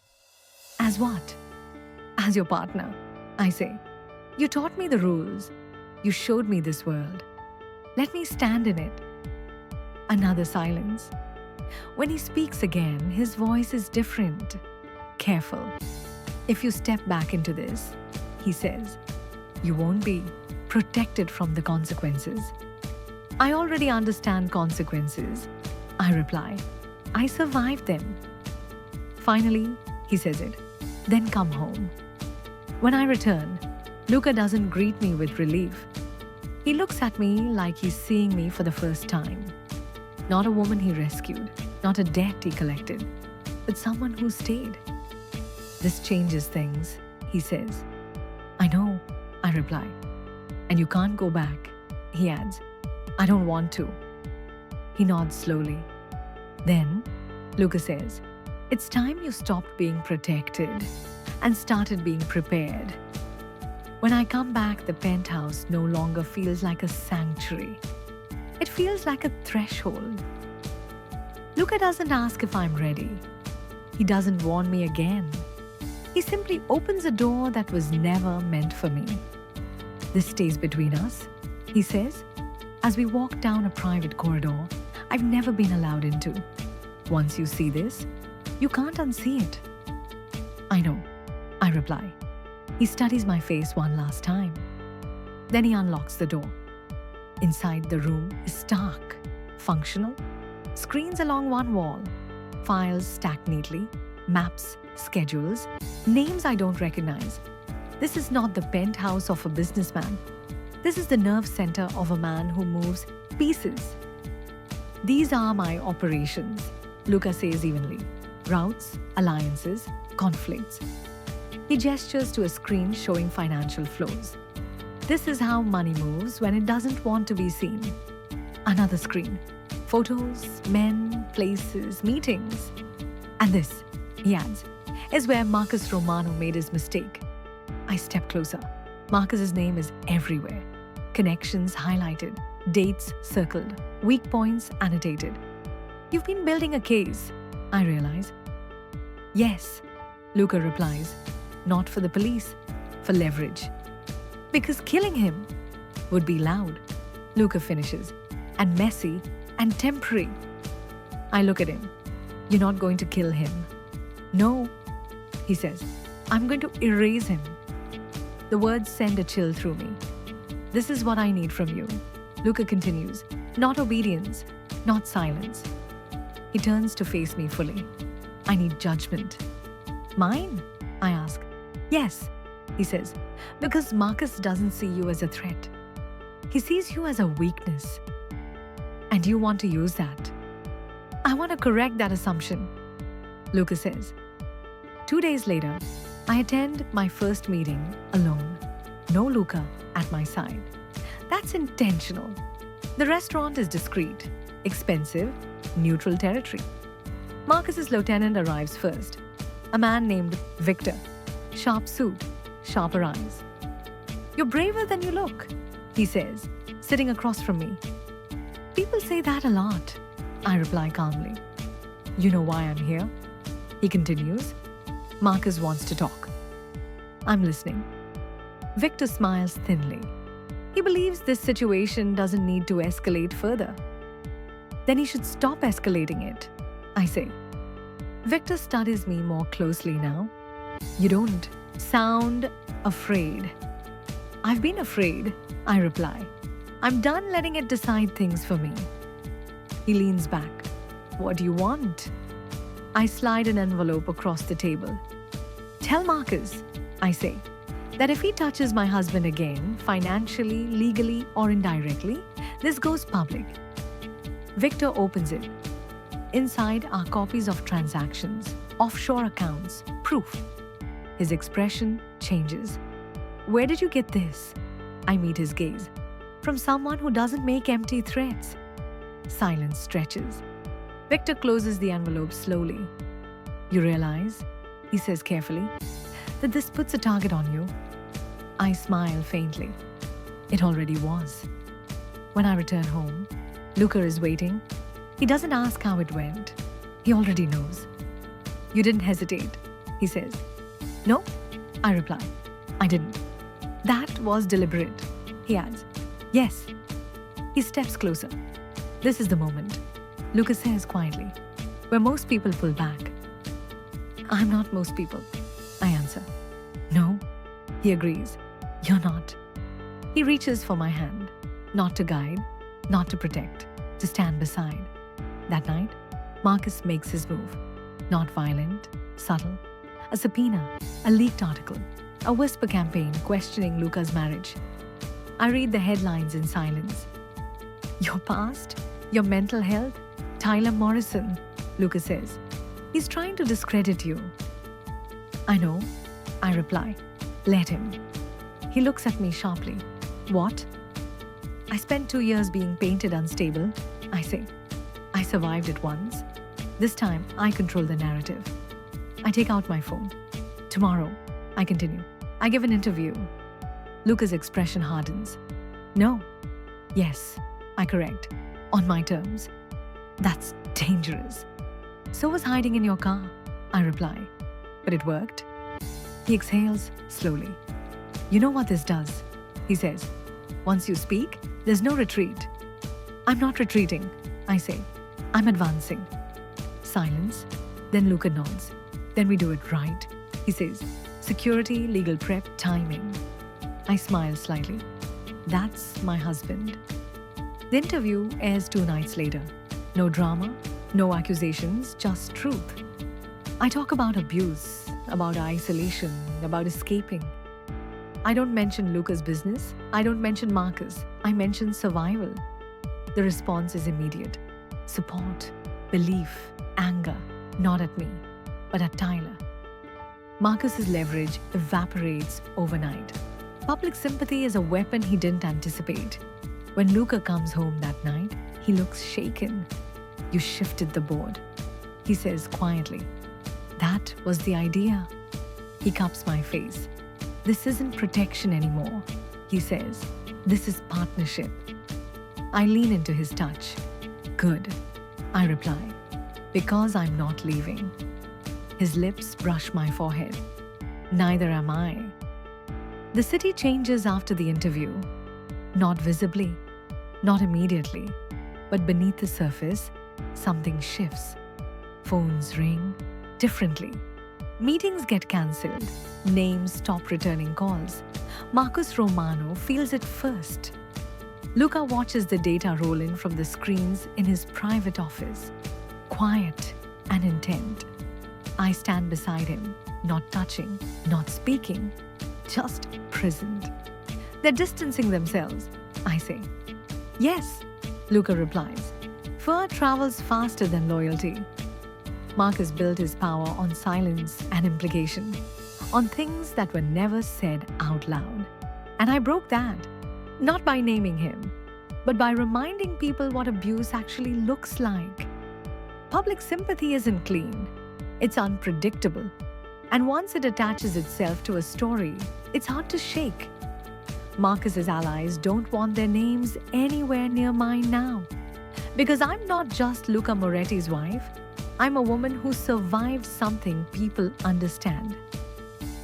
As what? As your partner. I say. You taught me the rules. You showed me this world. Let me stand in it. Another silence. When he speaks again, his voice is different. Careful. If you step back into this, he says, you won't be protected from the consequences. I already understand consequences. I reply, I survived them. Finally, he says it. Then come home. When I return, Luca doesn't greet me with relief. He looks at me like he's seeing me for the first time. Not a woman he rescued, not a debt he collected, but someone who stayed. This changes things, he says. I know, I reply. And you can't go back, he adds. I don't want to. He nods slowly. Then, Luca says, it's time you stopped being protected and started being prepared. When I come back, the penthouse no longer feels like a sanctuary. It feels like a threshold. Luca doesn't ask if I'm ready. He doesn't warn me again. He simply opens a door that was never meant for me. This stays between us, he says, as we walk down a private corridor I've never been allowed into. Once you see this, you can't unsee it. I know, I reply. He studies my face one last time. Then he unlocks the door. Inside the room is stark, functional, screens along one wall, files stacked neatly, maps, schedules, names I don't recognize. This is not the penthouse of a businessman. This is the nerve center of a man who moves pieces. These are my operations, Luca says evenly. Routes, alliances, conflicts. He gestures to a screen showing financial flows. This is how money moves when it doesn't want to be seen. Another screen. Photos, men, places, meetings. And this, he adds, is where Marcus Romano made his mistake. I step closer. Marcus's name is everywhere. Connections highlighted, dates circled, weak points annotated. You've been building a case, I realize. Yes, Luca replies. Not for the police, for leverage. Because killing him would be loud, Luca finishes, and messy and temporary. I look at him. You're not going to kill him. No, he says. I'm going to erase him. The words send a chill through me. This is what I need from you, Luca continues. Not obedience, not silence. He turns to face me fully. I need judgment. Mine? I ask. Yes, he says, because Marcus doesn't see you as a threat. He sees you as a weakness. And you want to use that. I want to correct that assumption, Luca says. 2 days later, I attend my first meeting alone. No Luca at my side. That's intentional. The restaurant is discreet, expensive, neutral territory. Marcus's lieutenant arrives first. A man named Victor. Sharp suit, sharper eyes. You're braver than you look, he says, sitting across from me. People say that a lot, I reply calmly. You know why I'm here? He continues. Marcus wants to talk. I'm listening. Victor smiles thinly. He believes this situation doesn't need to escalate further. Then he should stop escalating it, I say. Victor studies me more closely now. You don't sound afraid. I've been afraid, I reply. I'm done letting it decide things for me. He leans back. What do you want? I slide an envelope across the table. Tell Marcus, I say, that if he touches my husband again, financially, legally, or indirectly, this goes public. Victor opens it. Inside are copies of transactions, offshore accounts, proof. His expression changes. Where did you get this? I meet his gaze. From someone who doesn't make empty threats. Silence stretches. Victor closes the envelope slowly. You realize, he says carefully, that this puts a target on you. I smile faintly. It already was. When I return home, Luca is waiting. He doesn't ask how it went. He already knows. You didn't hesitate, he says. No, I reply. I didn't. That was deliberate, he adds. Yes. He steps closer. This is the moment, Luca says quietly, where most people pull back. I'm not most people, I answer. No, he agrees. You're not. He reaches for my hand, not to guide, not to protect, to stand beside. That night, Marcus makes his move. Not violent, subtle. A subpoena, a leaked article, a whisper campaign questioning Luca's marriage. I read the headlines in silence. Your past, your mental health, Tyler Morrison, Luca says. He's trying to discredit you. I know, I reply. Let him. He looks at me sharply. What? I spent 2 years being painted unstable, I say. I survived it once. This time, I control the narrative. I take out my phone. Tomorrow, I continue. I give an interview. Luca's expression hardens. No. Yes, I correct. On my terms. That's dangerous. So was hiding in your car, I reply. But it worked. He exhales slowly. You know what this does, he says. Once you speak, there's no retreat. I'm not retreating, I say. I'm advancing. Silence. Then Luca nods. Then we do it right, he says. Security, legal prep, timing. I smile slightly. That's my husband. The interview airs 2 nights later. No drama, no accusations, just truth. I talk about abuse, about isolation, about escaping. I don't mention Luca's business. I don't mention Marcus. I mention survival. The response is immediate. Support, belief, anger, not at me, but at Tyler. Marcus's leverage evaporates overnight. Public sympathy is a weapon he didn't anticipate. When Luca comes home that night, he looks shaken. You shifted the board, he says quietly. That was the idea. He cups my face. This isn't protection anymore, he says. This is partnership. I lean into his touch. Good, I reply, because I'm not leaving. His lips brush my forehead. Neither am I. The city changes after the interview. Not visibly, not immediately, but beneath the surface, something shifts. Phones ring differently. Meetings get cancelled. Names stop returning calls. Marcus Romano feels it first. Luca watches the data roll in from the screens in his private office. Quiet and intent. I stand beside him, not touching, not speaking, just present. They're distancing themselves, I say. Yes, Luca replies. Fear travels faster than loyalty. Marcus built his power on silence and implication, on things that were never said out loud. And I broke that, not by naming him, but by reminding people what abuse actually looks like. Public sympathy isn't clean. It's unpredictable. And once it attaches itself to a story, it's hard to shake. Marcus's allies don't want their names anywhere near mine now. Because I'm not just Luca Moretti's wife. I'm a woman who survived something people understand.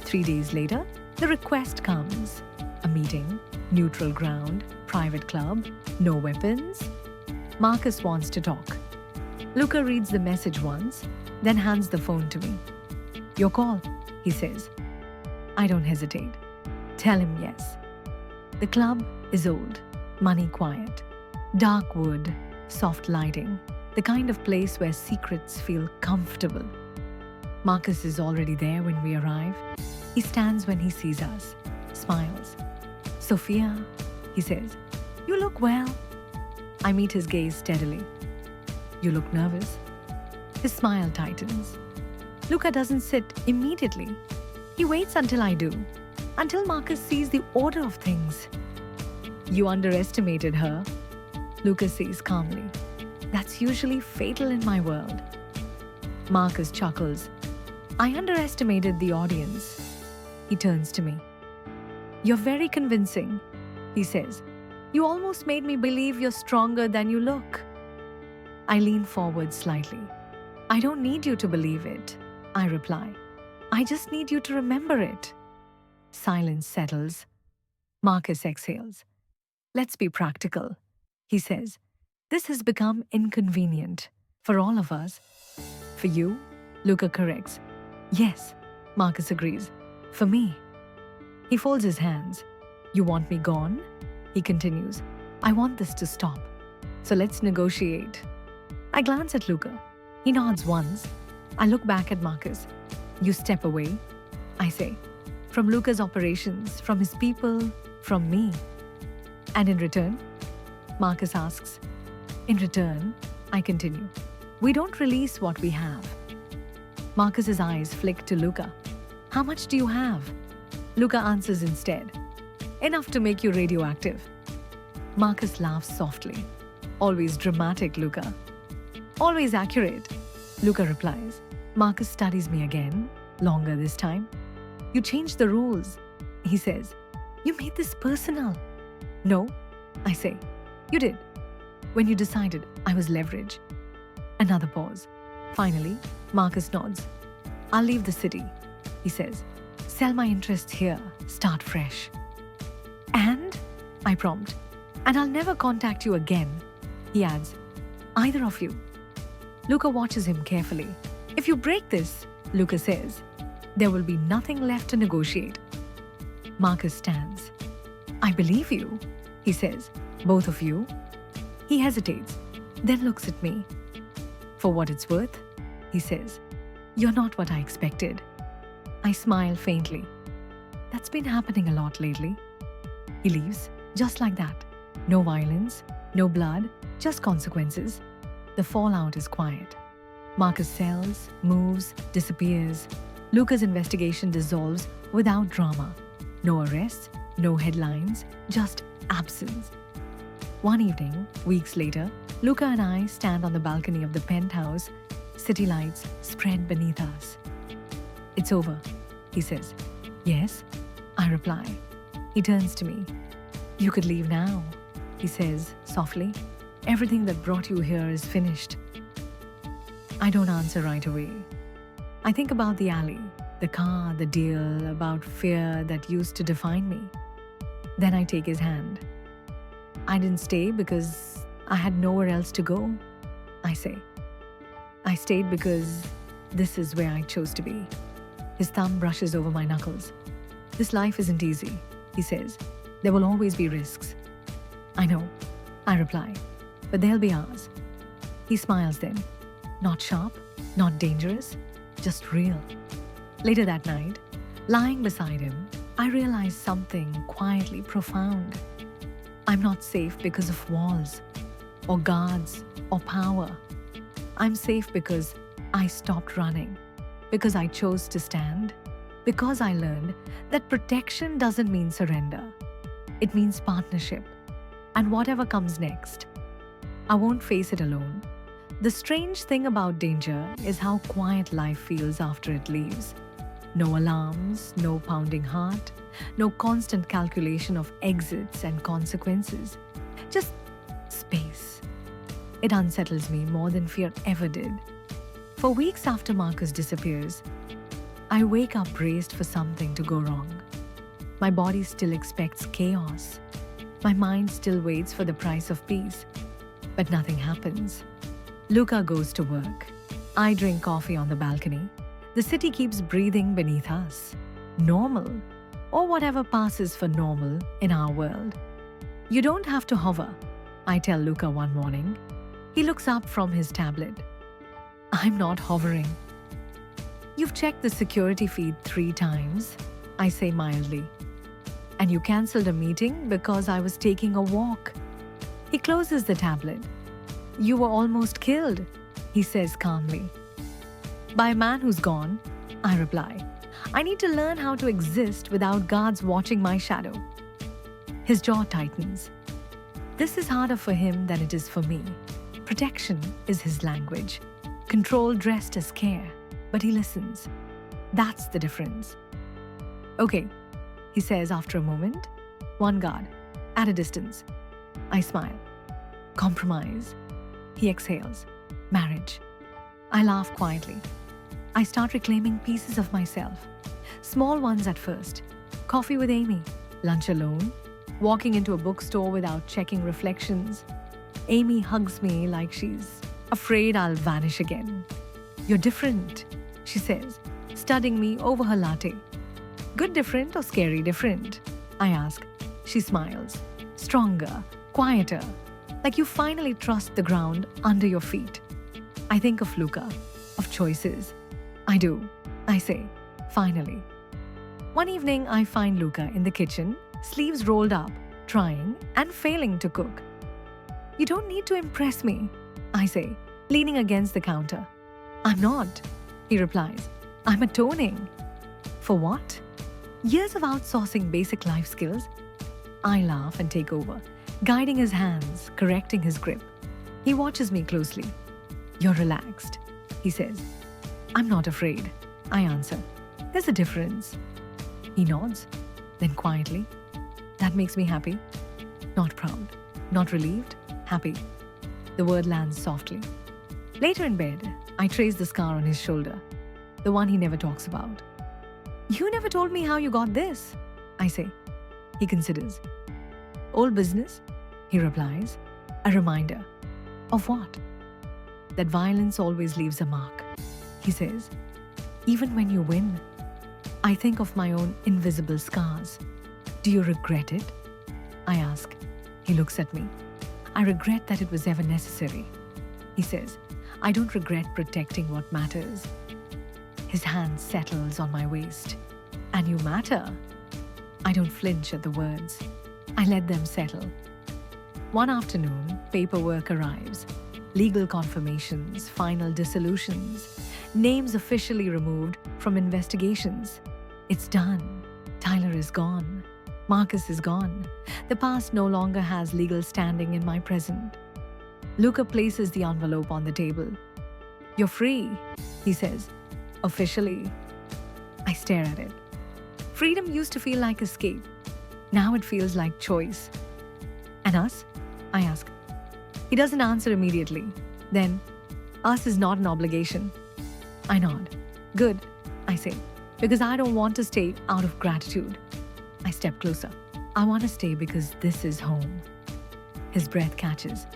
3 days later, the request comes. A meeting, neutral ground, private club, no weapons. Marcus wants to talk. Luca reads the message once, then hands the phone to me. Your call, he says. I don't hesitate. Tell him yes. The club is old, money quiet, dark wood, soft lighting, the kind of place where secrets feel comfortable. Marcus is already there when we arrive. He stands when he sees us, smiles. Sophia, he says, you look well. I meet his gaze steadily. You look nervous. His smile tightens. Luca doesn't sit immediately. He waits until I do, until Marcus sees the order of things. You underestimated her, Luca says calmly. That's usually fatal in my world. Marcus chuckles. I underestimated the audience. He turns to me. You're very convincing, he says. You almost made me believe you're stronger than you look. I lean forward slightly. I don't need you to believe it, I reply. I just need you to remember it. Silence settles. Marcus exhales. Let's be practical, he says. This has become inconvenient for all of us. For you, Luca corrects. Yes, Marcus agrees. For me. He folds his hands. You want me gone? He continues. I want this to stop. So let's negotiate. I glance at Luca. He nods once. I look back at Marcus. You step away, I say. From Luca's operations, from his people, from me. And in return? Marcus asks. In return, I continue. We don't release what we have. Marcus's eyes flick to Luca. How much do you have? Luca answers instead. Enough to make you radioactive. Marcus laughs softly. Always dramatic, Luca. Always accurate, Luca replies. Marcus studies me again, longer this time. You changed the rules, he says. You made this personal. No, I say. You did. When you decided I was leverage. Another pause. Finally, Marcus nods. I'll leave the city, he says. Sell my interests here, start fresh. And? I prompt. And I'll never contact you again, he adds. Either of you. Luca watches him carefully. If you break this, Luca says, there will be nothing left to negotiate. Marcus stands. I believe you, he says. Both of you? He hesitates, then looks at me. For what it's worth, he says. You're not what I expected. I smile faintly. That's been happening a lot lately. He leaves, just like that. No violence, no blood, just consequences. The fallout is quiet. Marcus sells, moves, disappears. Luca's investigation dissolves without drama. No arrests, no headlines, just absence. One evening, weeks later, Luca and I stand on the balcony of the penthouse. City lights spread beneath us. It's over, he says. Yes, I reply. He turns to me. You could leave now, he says softly. Everything that brought you here is finished. I don't answer right away. I think about the alley, the car, the deal, about fear that used to define me. Then I take his hand. I didn't stay because I had nowhere else to go, I say. I stayed because this is where I chose to be. His thumb brushes over my knuckles. This life isn't easy, he says. There will always be risks. I know, I reply, but they'll be ours. He smiles then. Not sharp, not dangerous, just real. Later that night, lying beside him, I realize something quietly profound. I'm not safe because of walls, or guards, or power. I'm safe because I stopped running, because I chose to stand, because I learned that protection doesn't mean surrender. It means partnership. And whatever comes next, I won't face it alone. The strange thing about danger is how quiet life feels after it leaves. No alarms, no pounding heart, no constant calculation of exits and consequences. Just space. It unsettles me more than fear ever did. For weeks after Marcus disappears, I wake up braced for something to go wrong. My body still expects chaos. My mind still waits for the price of peace. But nothing happens. Luca goes to work. I drink coffee on the balcony. The city keeps breathing beneath us. Normal, or whatever passes for normal in our world. You don't have to hover, I tell Luca one morning. He looks up from his tablet. I'm not hovering. You've checked the security feed 3 times, I say mildly. And you cancelled a meeting because I was taking a walk. He closes the tablet. You were almost killed, he says calmly. By a man who's gone, I reply. I need to learn how to exist without guards watching my shadow. His jaw tightens. This is harder for him than it is for me. Protection is his language. Control dressed as care. But he listens. That's the difference. Okay, he says after a moment. One guard, at a distance. I smile. Compromise. He exhales. Marriage. I laugh quietly. I start reclaiming pieces of myself. Small ones at first. Coffee with Amy. Lunch alone. Walking into a bookstore without checking reflections. Amy hugs me like she's afraid I'll vanish again. You're different, she says, studying me over her latte. Good different or scary different? I ask. She smiles. Stronger, quieter, like you finally trust the ground under your feet. I think of Luca, of choices. I do, I say, finally. One evening, I find Luca in the kitchen, sleeves rolled up, trying and failing to cook. You don't need to impress me, I say, leaning against the counter. I'm not, he replies. I'm atoning. For what? Years of outsourcing basic life skills. I laugh and take over, guiding his hands, correcting his grip. He watches me closely. You're relaxed, he says. I'm not afraid, I answer. There's a difference. He nods, then quietly. That makes me happy. Not proud, not relieved, happy. The word lands softly. Later in bed, I trace the scar on his shoulder, the one he never talks about. You never told me how you got this, I say. He considers. Old business, he replies. A reminder. Of what? That violence always leaves a mark, he says. Even when you win. I think of my own invisible scars. Do you regret it? I ask. He looks at me. I regret that it was ever necessary. He says, I don't regret protecting what matters. His hand settles on my waist. And you matter. I don't flinch at the words. I let them settle. One afternoon, paperwork arrives. Legal confirmations, final dissolutions, names officially removed from investigations. It's done. Tyler is gone. Marcus is gone. The past no longer has legal standing in my present. Luca places the envelope on the table. You're free, he says. Officially. I stare at it. Freedom used to feel like escape. Now it feels like choice. And us? I ask. He doesn't answer immediately. Then, us is not an obligation. I nod. Good, I say, because I don't want to stay out of gratitude. I step closer. I want to stay because this is home. His breath catches.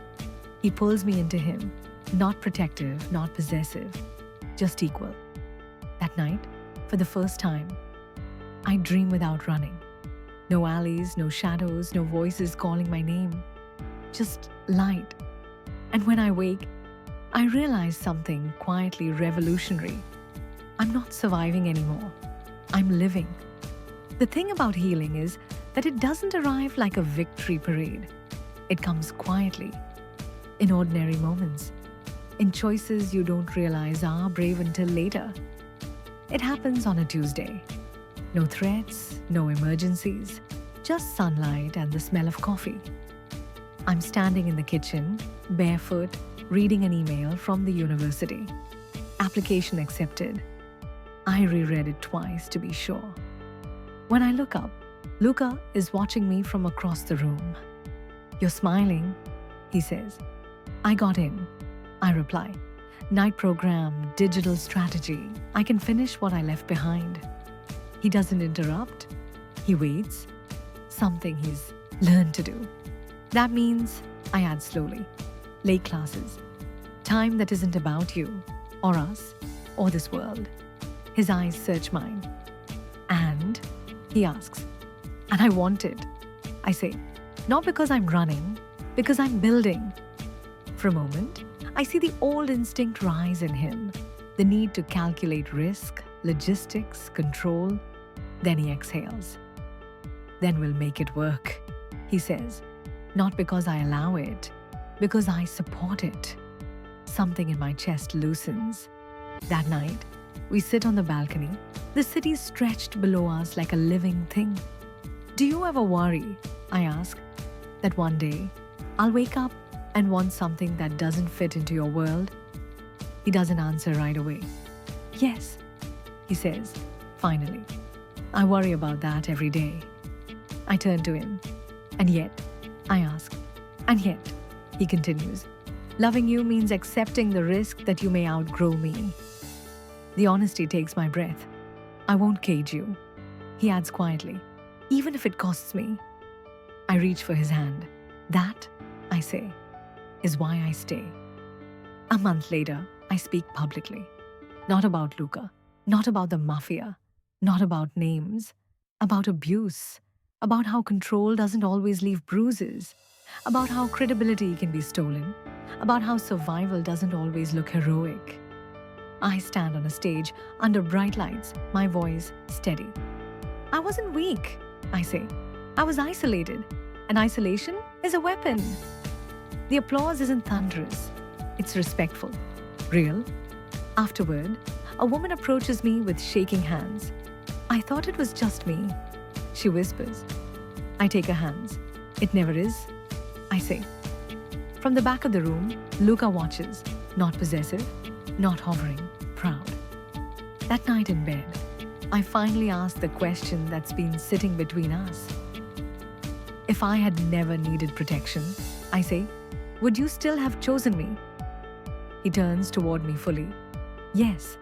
He pulls me into him. Not protective, not possessive, just equal. That night, for the first time, I dream without running. No alleys, no shadows, no voices calling my name. Just light. And when I wake, I realize something quietly revolutionary. I'm not surviving anymore. I'm living. The thing about healing is that it doesn't arrive like a victory parade. It comes quietly, in ordinary moments, in choices you don't realize are brave until later. It happens on a Tuesday. No threats, no emergencies, just sunlight and the smell of coffee. I'm standing in the kitchen, barefoot, reading an email from the university. Application accepted. I reread it twice to be sure. When I look up, Luca is watching me from across the room. You're smiling, he says. I got in, I reply. Night program, digital strategy. I can finish what I left behind. He doesn't interrupt. He waits. Something he's learned to do. That means, I add slowly, late classes. Time that isn't about you, or us, or this world. His eyes search mine. And, he asks, and I want it. I say, not because I'm running, because I'm building. For a moment, I see the old instinct rise in him, the need to calculate risk, logistics, control. Then he exhales. Then we'll make it work, he says. Not because I allow it, because I support it. Something in my chest loosens. That night, we sit on the balcony. The city stretched below us like a living thing. Do you ever worry, I ask, that one day I'll wake up and want something that doesn't fit into your world? He doesn't answer right away. Yes, he says, finally. I worry about that every day. I turn to him. And yet, I ask. And yet, he continues. Loving you means accepting the risk that you may outgrow me. The honesty takes my breath. I won't cage you. He adds quietly. Even if it costs me. I reach for his hand. That, I say, is why I stay. A month later, I speak publicly. Not about Luca. Not about the mafia. Not about names. About abuse. About how control doesn't always leave bruises. About how credibility can be stolen. About how survival doesn't always look heroic. I stand on a stage under bright lights, my voice steady. I wasn't weak, I say. I was isolated. And isolation is a weapon. The applause isn't thunderous. It's respectful. Real. Afterward, a woman approaches me with shaking hands. I thought it was just me. She whispers. I take her hands. It never is, I say. From the back of the room, Luca watches, not possessive, not hovering, proud. That night in bed, I finally asked the question that's been sitting between us. If I had never needed protection, I say, would you still have chosen me? He turns toward me fully. Yes,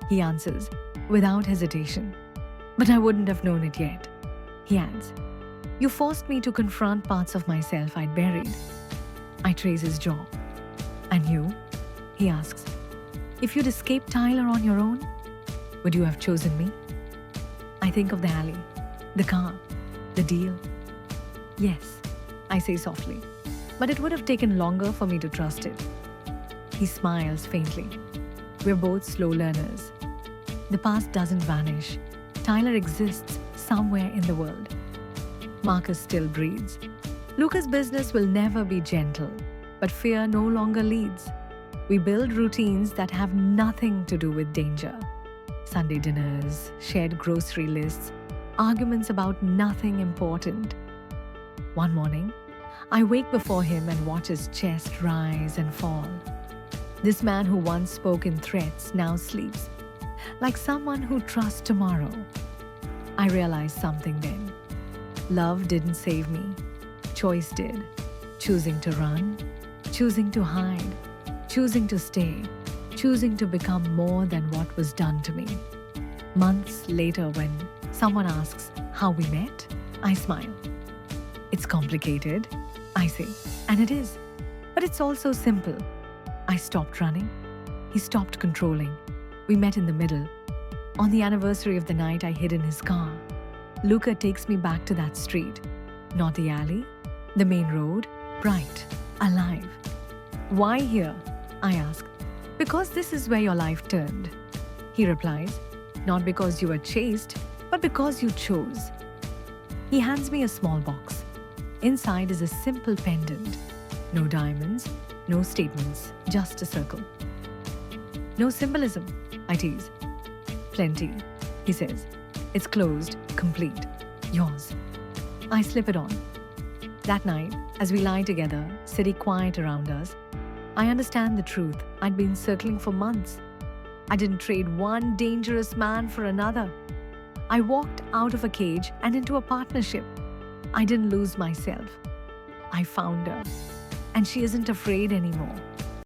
he answers, without hesitation. But I wouldn't have known it yet. He adds, you forced me to confront parts of myself I'd buried. I trace his jaw. And you? He asks, if you'd escaped Tyler on your own, would you have chosen me? I think of the alley, the car, the deal. Yes, I say softly, but it would have taken longer for me to trust it. He smiles faintly. We're both slow learners. The past doesn't vanish. Tyler exists somewhere in the world. Marcus still breathes. Luca's business will never be gentle, but fear no longer leads. We build routines that have nothing to do with danger. Sunday dinners, shared grocery lists, arguments about nothing important. One morning, I wake before him and watch his chest rise and fall. This man who once spoke in threats now sleeps, like someone who trusts tomorrow. I realized something then. Love didn't save me. Choice did. Choosing to run, choosing to hide, choosing to stay, choosing to become more than what was done to me. Months later, when someone asks how we met, I smile. It's complicated, I say, and it is. But it's also simple. I stopped running. He stopped controlling. We met in the middle. On the anniversary of the night I hid in his car. Luca takes me back to that street. Not the alley, the main road, bright, alive. Why here? I ask. Because this is where your life turned. He replies, not because you were chased, but because you chose. He hands me a small box. Inside is a simple pendant. No diamonds, no statements, just a circle. No symbolism, I tease. Plenty, he says. It's closed, complete, yours. I slip it on. That night, as we lie together, city quiet around us, I understand the truth I'd been circling for months. I didn't trade one dangerous man for another. I walked out of a cage and into a partnership. I didn't lose myself. I found her. And she isn't afraid anymore.